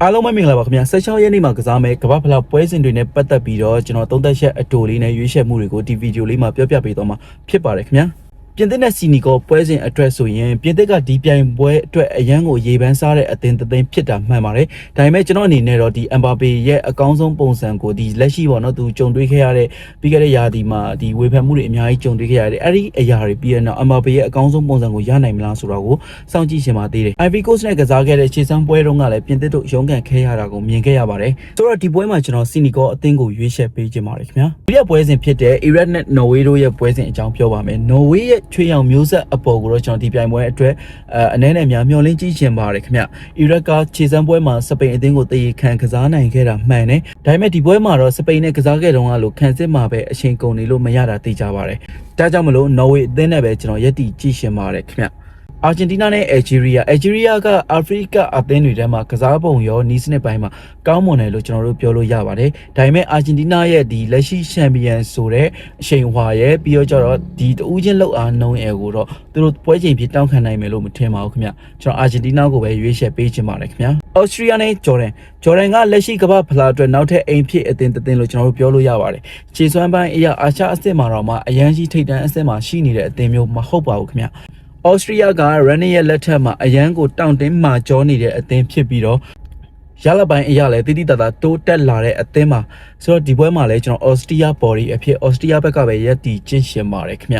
အားလုံးပဲမင်္ဂလာပါခင်ဗျာ16ရက်နေ့မှာကစားမယ်ကမ္ဘာဖလားပွဲစဉ်တွေနဲ့ပတ်သက်ပြီးတော့ကျွန်တော်သုံးသက်ချက်အတူလေးနဲ့ရွေးချယ်မှုတွေကိုဒီဗီဒီယိုလေးမှာပြောပြပေးသွားမှာဖြစ်ပါတယ်ခင်ဗျာပြင်သစ်နဲ့စီနီကောပွဲစဉ်အတွက်ဆိုရင်ပြင်သစ်ကဒီပြိုင်ပွဲအတွက်အရန်ကိုရေပန်းစားတဲ့အသင်းတစ်သင်းဖြစ်တာမှန်ပါတယ်ဒါပေမဲ့ကျွန်တော်အနေနဲ့တော့ဒီအမ်ဘာပေရဲ့အကောင်းဆုံးပုံစံကိုဒီလက်ရှိပေါ့နော်သူကြုံတွေ့ခဲ့ရတဲ့ပြီးခဲ့တဲ့ရာသီမှာဒီဝေဖန်မှုတွေအများကြီးကြုံတွေ့ခဲ့ရတယ်အဲ့ဒီအရာတွေပြီးရတော့အမ်ဘာပေရဲ့အကောင်းဆုံးပုံစံကိုရနိုင်မလားဆိုတော့ကိုစောင့်ကြည့်ရှင်ပါသေးတယ် Ivory Coast နဲ့ကစားခဲ့တဲ့ခြေစမ်းပွဲတုန်းကလည်းပြင်သစ်တို့ရုန်းကန်ခဲ့ရတာကိုမြင်ခဲ့ရပါတယ်ဆိုတော့ဒီပွဲမှာကျွန်တော်စီနီကောအသင်းကိုရွေးချယ်ပေးခြင်းပါတယ်ခင်ဗျာဒီရက်ပွဲစဉ်ဖြစ်တဲ့ Iraq နဲ့ Norway တို့ရဲ့ပွဲစဉ်အကြောင်းပြောပါမယ် Norway ရဲ့ချွေရောင်မျိုးဆက်အပေါ်ကိုတော့ကျွန်တော်ဒီပြိုင်ပွဲအတွက်အနေနဲ့များမျှော်လင့်ကြည့်ရှင်ပါတယ်ခင်ဗျအီရတ်ကခြေစမ်းပွဲမှာစပိန်အသင်းကိုတည်ခံကစားနိုင်ခဲ့တာမှန်တယ်ဒါပေမဲ့ဒီပွဲမှာတော့စပိန်နဲ့ကစားခဲ့တုန်းကလို့ခံစစ်မှာပဲအချိန်ကုန်နေလို့မရတာသိကြပါတယ်ဒါကြောင့်မလို့နော်ဝေအသင်းနဲ့ပဲကျွန်တော်ယက်တီကြည့်ရှင်ပါတယ်ခင်ဗျအာဂျင်တီးနားနဲ့အယ်ဂျီးရီးယားကအာဖရိကအသင်းတွေထဲမှာကစားပုံရောနီးစနစ်ပိုင်းမှာကောင်းမွန်တယ်လို့ကျွန်တော်တို့ပြောလို့ရပါတယ်။ဒါပေမဲ့အာဂျင်တီးနားရဲ့ဒီလက်ရှိချန်ပီယံဆိုတဲ့အချိန်ဟွာရဲ့ပြီးတော့ကျတော့ဒီတဦးချင်းလောက်အားနှုံးအဲကိုတော့သူတို့ပွဲချိန်ဖြစ်တောင်းခံနိုင်မယ်လို့မထင်ပါဘူးခင်ဗျ။ကျွန်တော်အာဂျင်တီးနားကိုပဲရွေးချယ်ပေးချင်ပါတယ်ခင်ဗျ။အော်စတြီးယားနဲ့ဂျော်ဒန်ကလက်ရှိကမ္ဘာဖလားအတွက်နောက်ထပ်အိမ်ဖြစ်အသင်းတစ်သင်းလို့ကျွန်တော်တို့ပြောလို့ရပါတယ်။ခြေစွမ်းပိုင်းအရာအာရှအဆင့်မှာတော့မှအရန်ကြီးထိပ်တန်းအဆင့်မှာရှိနေတဲ့အသင်းမျိုးမဟုတ်ပါဘူးခင်ဗျ။ဩစတြီးယားကရန်နီရဲ့လက်ထက်မှာအရန်ကိုတောင့်တင်းမာကြောနေတဲ့အသင်းဖြစ်ပြီးတော့ရလပိုင်းအရာလည်းတိတိတသားတိုးတက်လာတဲ့အသင်းမှာဆိုတော့ဒီပွဲမှာလည်းကျွန်တော်ဩစတြီးယားဘော်ဒီအဖြစ်ဩစတြီးယားဘက်ကပဲရက်တီကျင့်ရှင်ပါတယ်ခင်ဗျ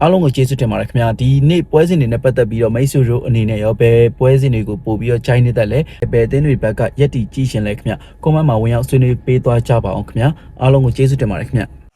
အားလုံးကိုကျေးဇူးတင်ပါတယ်ခင်ဗျဒီနေ့ပွဲစဉ်တွေနဲ့ပတ်သက်ပြီးတော့မိတ်ဆွေတို့အနေနဲ့ရောဘယ်ပွဲစဉ်တွေကိုပို့ပြီးတော့ဂျိုင်းနေတဲ့လဲဘယ်အသင်းတွေဘက်ကရက်တီကြည့်ရှင်လဲခင်ဗျကွန်မန့်မှာဝင်ရောက်ဆွေးနွေးပေးသွားကြပါအောင်ခင်ဗျအားလုံးကိုကျေးဇူးတင်ပါတယ်ခင်ဗျ